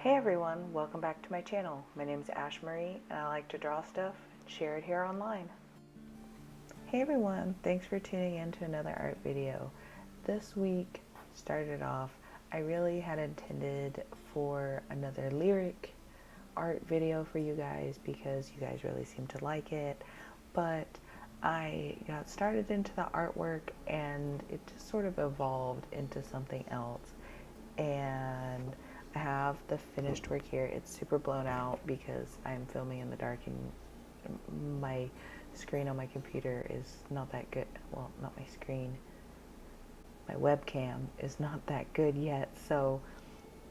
Hey everyone, welcome back to my channel. My name is Ashemarie and I like to draw stuff and share it here online. Hey everyone, thanks for tuning in to another art video. This week started off, I really had intended for another lyric art video for you guys because you guys really seem to like it, but I got started into the artwork and it just sort of evolved into something else. And I have the finished work here. It's super blown out because I'm filming in the dark and my screen on my computer is not that good. Well, not my screen. My webcam is not that good yet, so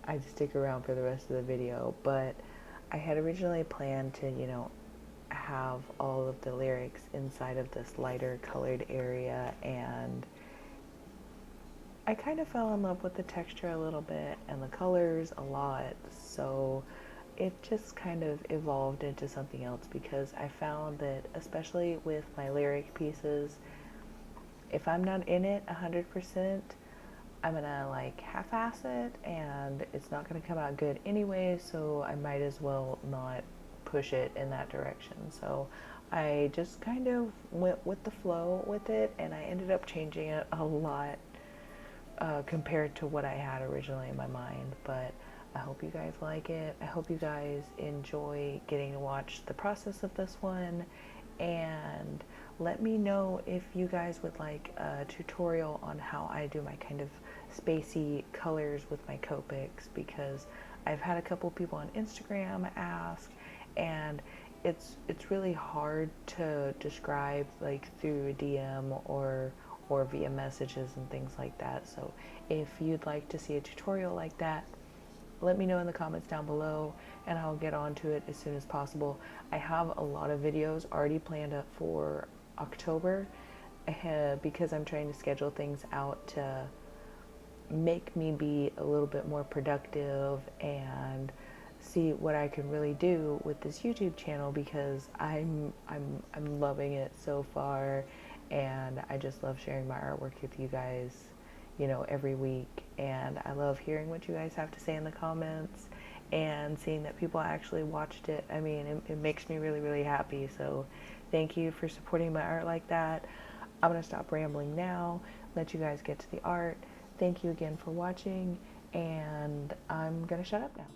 I just stick around for the rest of the video. But I had originally planned to, have all of the lyrics inside of this lighter colored area, and I kind of fell in love with the texture a little bit and the colors a lot, so it just kind of evolved into something else because I found that, especially with my lyric pieces, if I'm not in it 100%, I'm gonna like half-ass it and it's not gonna come out good anyway, so I might as well not push it in that direction. So I just kind of went with the flow with it, and I ended up changing it a lot compared to what I had originally in my mind. But I hope you guys like it. I hope you guys enjoy getting to watch the process of this one, and let me know if you guys would like a tutorial on how I do my kind of spacey colors with my Copics, because I've had a couple people on Instagram ask, and it's really hard to describe like through a DM or via messages and things like that. So if you'd like to see a tutorial like that, let me know in the comments down below and I'll get on to it as soon as possible. I have a lot of videos already planned up for October because I'm trying to schedule things out to make me be a little bit more productive and see what I can really do with this YouTube channel, because I'm loving it so far, and I just love sharing my artwork with you guys, every week. And I love hearing what you guys have to say in the comments and seeing that people actually watched it. I mean, it makes me really, really happy. So thank you for supporting my art like that. I'm going to stop rambling now, let you guys get to the art. Thank you again for watching, and I'm going to shut up now.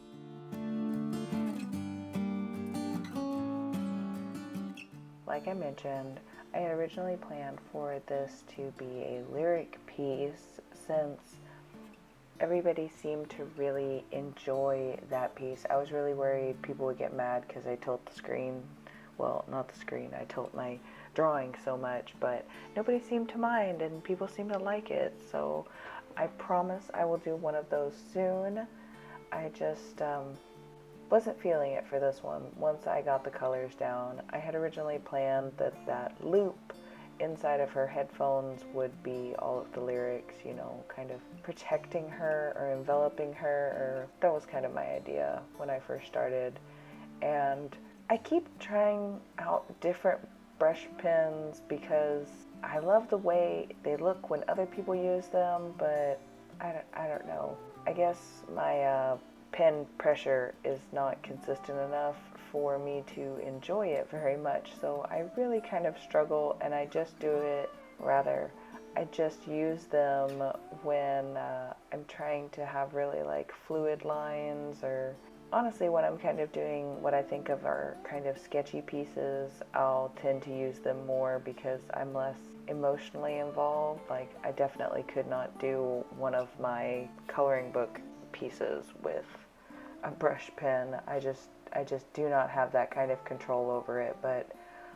Like I mentioned, I had originally planned for this to be a lyric piece, since everybody seemed to really enjoy that piece. I was really worried people would get mad because I tilt the screen, well, not the screen, I tilt my drawing so much, but nobody seemed to mind and people seemed to like it, so I promise I will do one of those soon. I just wasn't feeling it for this one once I got the colors down. I had originally planned that loop inside of her headphones would be all of the lyrics, kind of protecting her or enveloping her, or that was kind of my idea when I first started. And I keep trying out different brush pens because I love the way they look when other people use them, but I don't know. I guess my pen pressure is not consistent enough for me to enjoy it very much, so I really kind of struggle, and I just use them when I'm trying to have really like fluid lines, or honestly when I'm kind of doing what I think of are kind of sketchy pieces. I'll tend to use them more because I'm less emotionally involved. Like, I definitely could not do one of my coloring book pieces with a brush pen. I just do not have that kind of control over it, but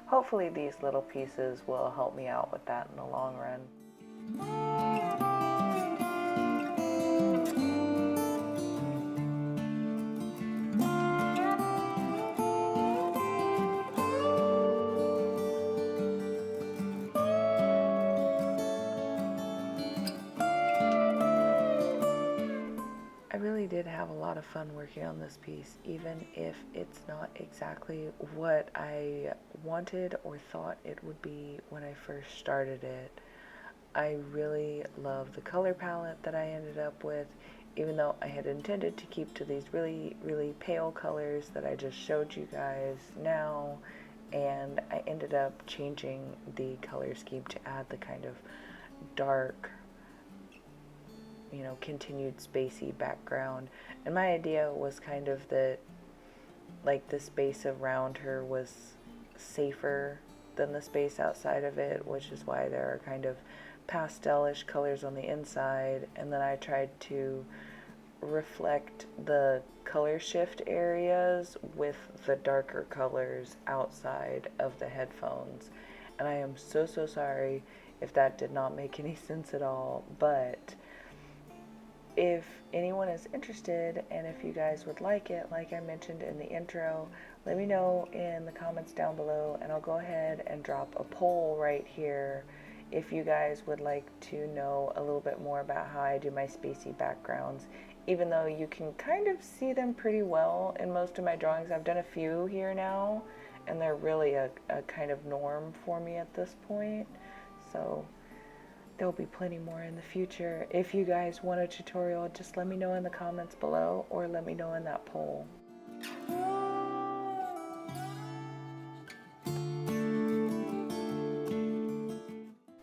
hopefully these little pieces will help me out with that in the long run. I really did have a lot of fun working on this piece, even if it's not exactly what I wanted or thought it would be when I first started it. I really love the color palette that I ended up with. even though I had intended to keep to these really, really pale colors that I just showed you guys now, and I ended up changing the color scheme to add the kind of dark, you know, continued spacey background. And my idea was kind of that, like, the space around her was safer than the space outside of it, which is why there are kind of pastel-ish colors on the inside, and then I tried to reflect the color shift areas with the darker colors outside of the headphones. And I am so sorry if that did not make any sense at all, but if anyone is interested and if you guys would like it, like I mentioned in the intro, let me know in the comments down below, and I'll go ahead and drop a poll right here if you guys would like to know a little bit more about how I do my spacey backgrounds, even though you can kind of see them pretty well in most of my drawings. I've done a few here now, and they're really a kind of norm for me at this point, so there'll be plenty more in the future. If you guys want a tutorial, just let me know in the comments below, or let me know in that poll.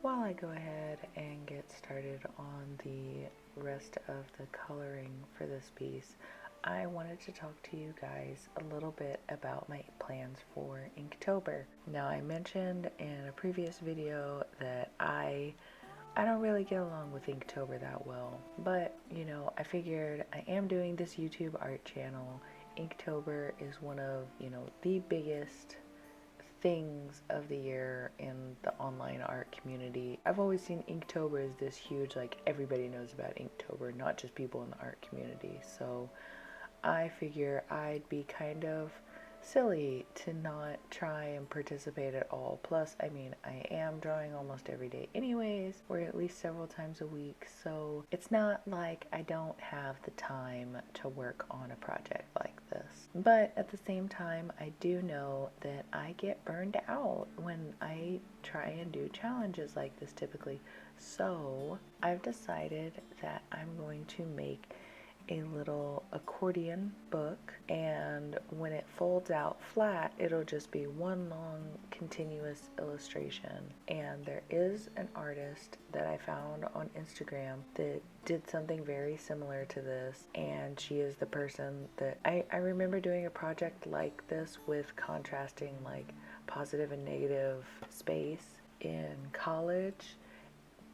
While I go ahead and get started on the rest of the coloring for this piece, I wanted to talk to you guys a little bit about my plans for Inktober. Now, I mentioned in a previous video that I don't really get along with Inktober that well, but you know, I figured I am doing this YouTube art channel. Inktober is one of, you know, the biggest things of the year in the online art community. I've always seen Inktober as this huge, like, everybody knows about Inktober, not just people in the art community. So I figure I'd be kind of silly to not try and participate at all. Plus, I mean, I am drawing almost every day anyways, or at least several times a week, so it's not like I don't have the time to work on a project like this. But at the same time, I do know that I get burned out when I try and do challenges like this typically. So I've decided that I'm going to make a little accordion book, and when it folds out flat, it'll just be one long continuous illustration. And there is an artist that I found on Instagram that did something very similar to this, and she is the person that I remember doing a project like this with contrasting like positive and negative space in college.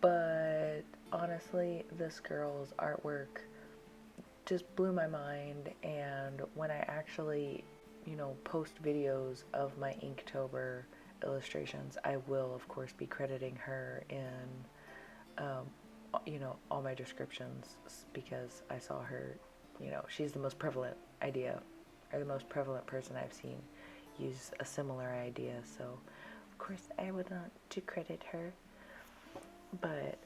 But honestly, this girl's artwork just blew my mind, and when I actually, you know, post videos of my Inktober illustrations, I will of course be crediting her in you know, all my descriptions, because I saw her, you know, she's the most prevalent idea, or the most prevalent person I've seen use a similar idea, so of course I would want to credit her. But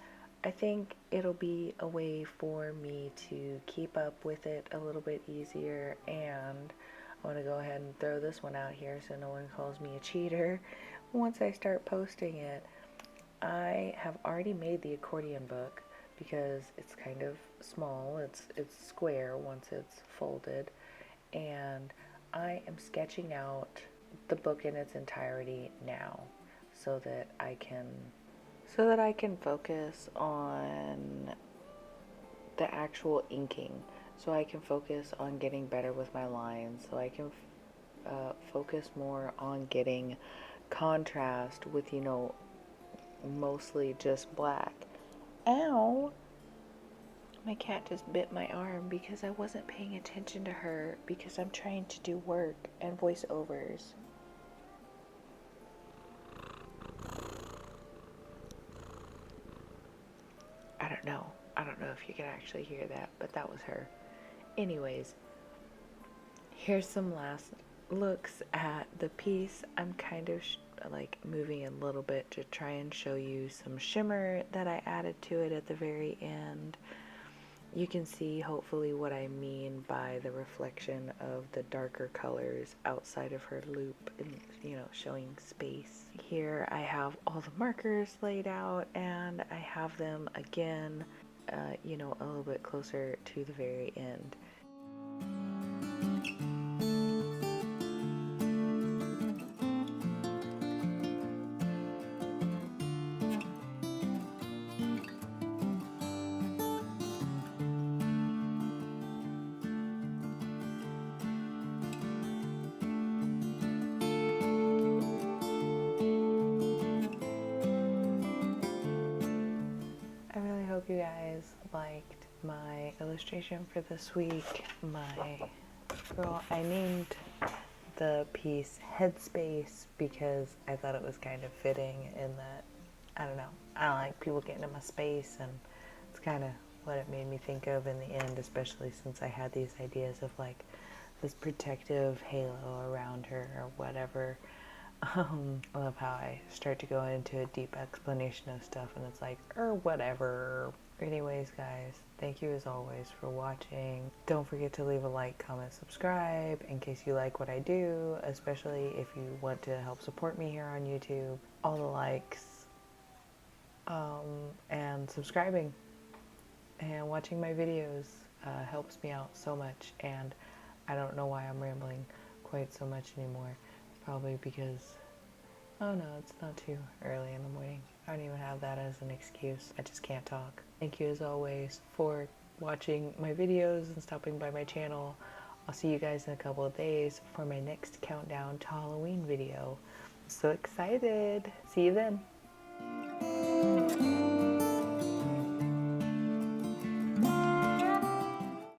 I think it'll be a way for me to keep up with it a little bit easier, and I want to go ahead and throw this one out here so no one calls me a cheater. Once I start posting it, I have already made the accordion book because it's kind of small, it's square once it's folded, and I am sketching out the book in its entirety now so that I can focus on the actual inking, so I can focus on getting better with my lines, so I can focus more on getting contrast with, you know, mostly just black. Ow! My cat just bit my arm because I wasn't paying attention to her because I'm trying to do work and voiceovers. I don't know if you can actually hear that, but that was her. Anyways, here's some last looks at the piece. I'm kind of like moving a little bit to try and show you some shimmer that I added to it at the very end. You can see hopefully what I mean by the reflection of the darker colors outside of her loop and, you know, showing space. Here I have all the markers laid out, and I have them again you know, a little bit closer to the very end. I really hope you guys liked my illustration for this week. I named the piece HeadSpace because I thought it was kind of fitting in that, I don't know, I don't like people getting in my space, and it's kind of what it made me think of in the end, especially since I had these ideas of like this protective halo around her or whatever. I love how I start to go into a deep explanation of stuff and it's like, or whatever. Anyways, guys, thank you as always for watching. Don't forget to leave a like, comment, subscribe in case you like what I do, especially if you want to help support me here on YouTube. All the likes, and subscribing and watching my videos helps me out so much, and I don't know why I'm rambling quite so much anymore. Probably because, oh no, it's not too early in the morning. I don't even have that as an excuse. I just can't talk. Thank you as always for watching my videos and stopping by my channel. I'll see you guys in a couple of days for my next countdown to Halloween video. I'm so excited. See you then.